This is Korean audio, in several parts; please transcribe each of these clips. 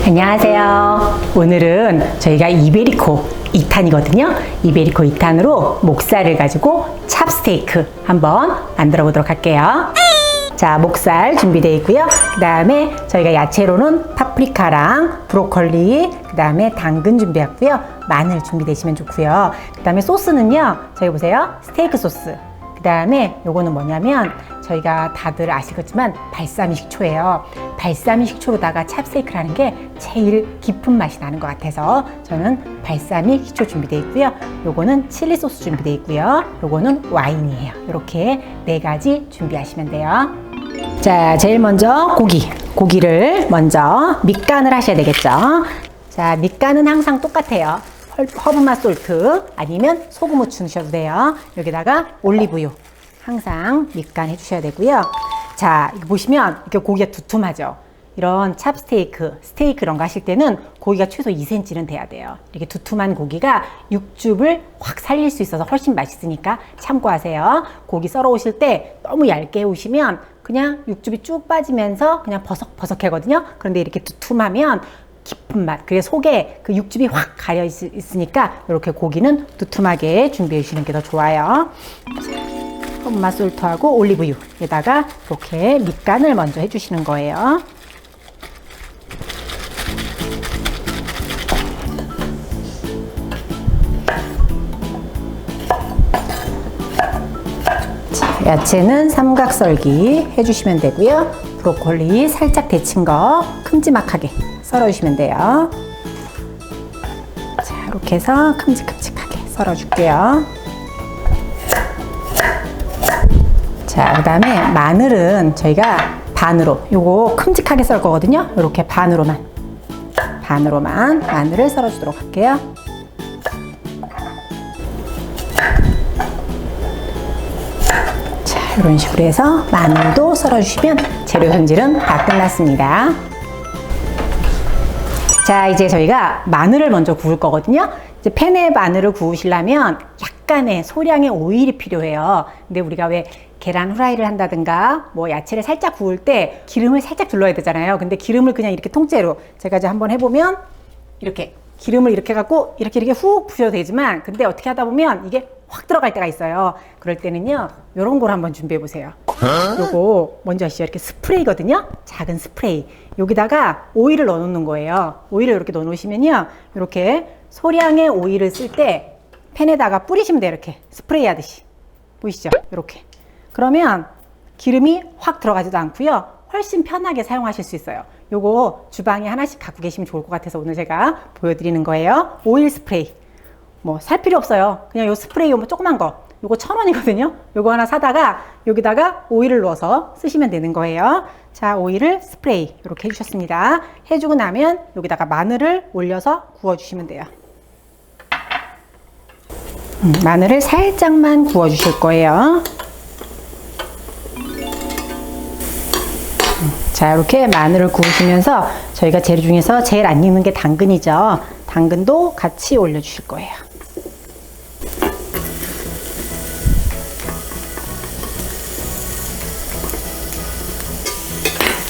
안녕하세요. 오늘은 저희가 이베리코 2탄이거든요. 이베리코 2탄으로 목살을 가지고 찹스테이크 한번 만들어 보도록 할게요. 자, 목살 준비되어 있고요. 그 다음에 저희가 야채로는 파프리카랑 브로콜리, 그 다음에 당근 준비했고요. 마늘 준비되시면 좋고요. 그 다음에 소스는요, 저희 보세요. 스테이크 소스. 그 다음에 요거는 뭐냐면 저희가 다들 아시겠지만 발사믹 식초예요. 발사믹 식초로다가 찹스테이크를 하는 게 제일 깊은 맛이 나는 것 같아서 저는 발사믹 식초 준비되어 있고요. 요거는 칠리 소스 준비되어 있고요. 요거는 와인이에요. 이렇게 4가지 준비하시면 돼요. 자, 제일 먼저 고기를 먼저 밑간을 하셔야 되겠죠. 자, 밑간은 항상 똑같아요. 허브맛 솔트 아니면 소금 후추 넣으셔도 돼요. 여기다가 올리브유 항상 밑간 해주셔야 되고요. 자, 이거 보시면 이렇게 고기가 두툼하죠. 이런 찹스테이크, 스테이크 이런 거 하실 때는 고기가 최소 2cm는 돼야 돼요. 이렇게 두툼한 고기가 육즙을 확 살릴 수 있어서 훨씬 맛있으니까 참고하세요. 고기 썰어 오실 때 너무 얇게 오시면 그냥 육즙이 쭉 빠지면서 그냥 버석버석하거든요. 그런데 이렇게 두툼하면 깊은 맛, 그게 속에 그 육즙이 확 가려 있으니까 이렇게 고기는 두툼하게 준비해 주시는 게 더 좋아요. 허브맛 솔트하고 올리브유에다가 이렇게 밑간을 먼저 해주시는 거예요. 자, 야채는 삼각썰기 해주시면 되고요. 브로콜리 살짝 데친 거 큼지막하게 썰어주시면 돼요. 자, 이렇게 해서 큼직큼직하게 썰어줄게요. 자, 그 다음에 마늘은 저희가 반으로, 요거 큼직하게 썰 거거든요. 이렇게 반으로만 마늘을 썰어주도록 할게요. 자, 이런 식으로 해서 마늘도 썰어주시면 재료 손질은 다 끝났습니다. 자, 이제 저희가 마늘을 먼저 구울 거거든요. 이제 팬에 마늘을 구우시려면 약간의 소량의 오일이 필요해요. 근데 우리가 왜 계란 후라이를 한다든가 뭐 야채를 살짝 구울 때 기름을 살짝 둘러야 되잖아요. 근데 기름을 그냥 이렇게 통째로 제가 이제 한번 해보면 이렇게 기름을 이렇게 갖고 이렇게 훅 부셔도 되지만 근데 어떻게 하다 보면 이게 확 들어갈 때가 있어요. 그럴 때는요, 요런 걸 한번 준비해 보세요. 요거 뭔지 아시죠? 이렇게 스프레이거든요. 작은 스프레이. 여기다가 오일을 넣어 놓는 거예요. 오일을 이렇게 넣어 놓으시면요, 이렇게 소량의 오일을 쓸 때 팬에다가 뿌리시면 돼요. 이렇게 스프레이 하듯이. 보이시죠? 이렇게. 그러면 기름이 확 들어가지도 않고요. 훨씬 편하게 사용하실 수 있어요. 요거 주방에 하나씩 갖고 계시면 좋을 것 같아서 오늘 제가 보여드리는 거예요. 오일 스프레이. 뭐 살 필요 없어요. 그냥 요 스프레이 요 조그만 거. 요거 1,000원이거든요. 요거 하나 사다가 여기다가 오일을 넣어서 쓰시면 되는 거예요. 자, 오일을 스프레이 이렇게 해주셨습니다. 해주고 나면 여기다가 마늘을 올려서 구워주시면 돼요. 마늘을 살짝만 구워주실 거예요. 자, 이렇게 마늘을 구우시면서 저희가 재료 중에서 제일 안 익는 게 당근이죠. 당근도 같이 올려주실 거예요.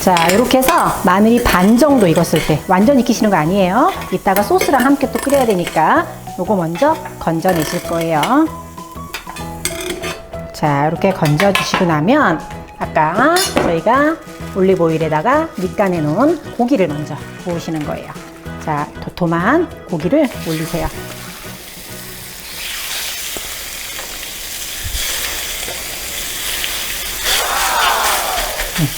자, 이렇게 해서 마늘이 반 정도 익었을 때, 완전 익히시는 거 아니에요. 이따가 소스랑 함께 또 끓여야 되니까 요거 먼저 건져내실 거예요. 자, 이렇게 건져주시고 나면 아까 저희가 올리브 오일에다가 밑간해 놓은 고기를 먼저 구우시는 거예요. 자, 도톰한 고기를 올리세요.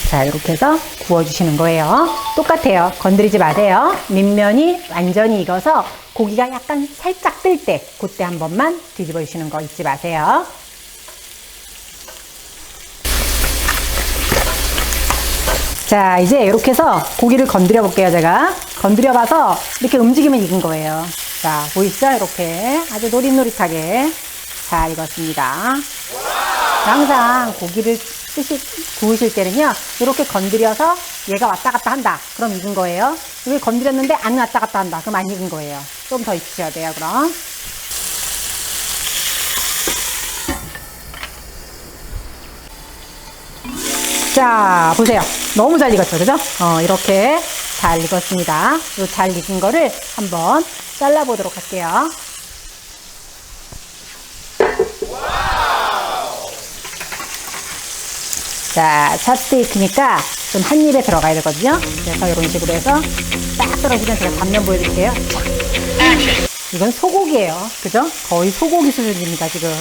자, 이렇게 해서 구워주시는 거예요. 똑같아요. 건드리지 마세요. 밑면이 완전히 익어서 고기가 약간 살짝 뜰 때, 그때 한 번만 뒤집어 주시는 거 잊지 마세요. 자, 이제 이렇게 해서 고기를 건드려 볼게요. 제가 건드려 봐서 이렇게 움직이면 익은 거예요. 자, 보이시죠? 이렇게 아주 노릿노릿하게 잘 익었습니다. 항상 고기를 구우실 때는요, 이렇게 건드려서 얘가 왔다 갔다 한다. 그럼 익은 거예요. 여기 건드렸는데 안 왔다 갔다 한다. 그럼 안 익은 거예요. 좀 더 익히셔야 돼요, 그럼. 자, 보세요. 너무 잘 익었죠, 그죠? 이렇게 잘 익었습니다. 이 잘 익은 거를 한번 잘라보도록 할게요. 자, 찹스테이크니까 좀 한 입에 들어가야 되거든요. 그래서 이런 식으로 해서 딱 떨어지면 제가 단면 보여드릴게요. 자, 이건 소고기예요. 그죠? 거의 소고기 수준입니다, 지금.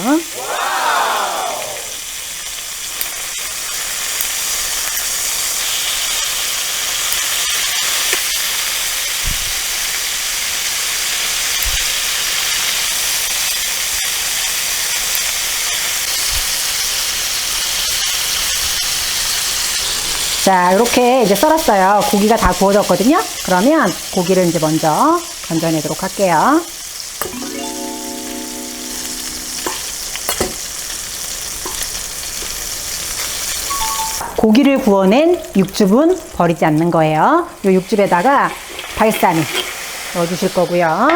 자, 이렇게 이제 썰었어요. 고기가 다 구워졌거든요. 그러면 고기를 이제 먼저 건져내도록 할게요. 고기를 구워낸 육즙은 버리지 않는 거예요. 이 육즙에다가 발사믹 넣어주실 거고요.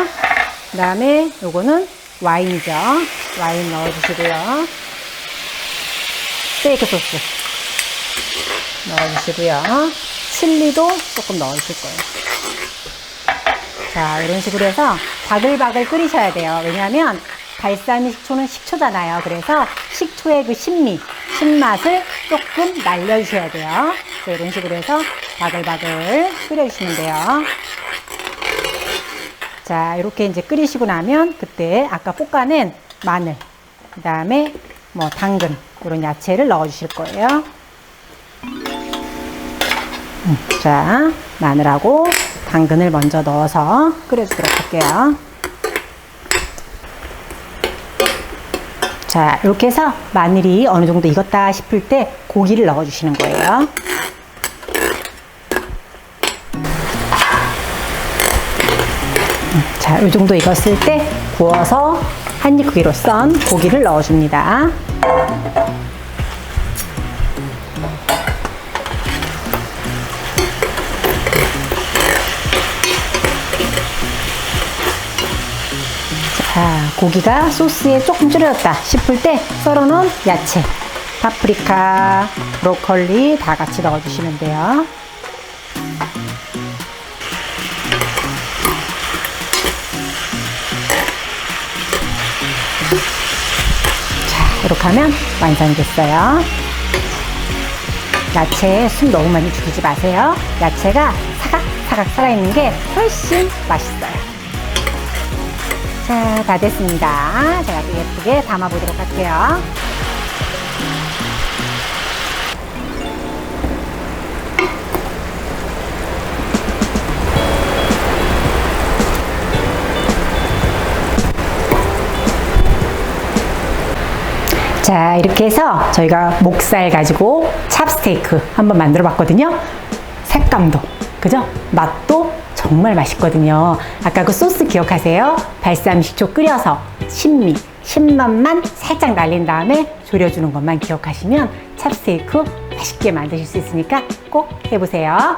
그 다음에 요거는 와인이죠. 와인 넣어주시고요. 스테이크 소스 넣어주시고요. 칠리도 조금 넣어주실 거예요. 자, 이런 식으로 해서 바글바글 끓이셔야 돼요. 왜냐하면 발사믹 식초는 식초잖아요. 그래서 식초의 그 신맛을 조금 날려주셔야 돼요. 그래서 이런 식으로 해서 바글바글 끓여주시면 돼요. 자, 이렇게 이제 끓이시고 나면 그때 아까 볶아낸 마늘, 그 다음에 뭐 당근, 이런 야채를 넣어주실 거예요. 자, 마늘하고 당근을 먼저 넣어서 끓여주도록 할게요. 자, 이렇게 해서 마늘이 어느 정도 익었다 싶을 때 고기를 넣어주시는 거예요. 자, 이 정도 익었을 때 구워서 한 입 크기로 썬 고기를 넣어줍니다. 자, 고기가 소스에 조금 줄여졌다 싶을 때 썰어놓은 야채, 파프리카, 브로콜리 다 같이 넣어주시면 돼요. 자, 이렇게 하면 완성이 됐어요. 야채에 숨 너무 많이 죽이지 마세요. 야채가 사각사각 살아있는 게 훨씬 맛있어요. 자, 다 됐습니다. 제가 또 예쁘게 담아보도록 할게요. 자, 이렇게 해서 저희가 목살 가지고 찹스테이크 한번 만들어 봤거든요. 색감도, 그죠? 맛도 정말 맛있거든요. 아까 그 소스 기억하세요? 발사믹 식초 끓여서 신맛만 살짝 날린 다음에 졸여주는 것만 기억하시면 찹스테이크 맛있게 만드실 수 있으니까 꼭 해보세요.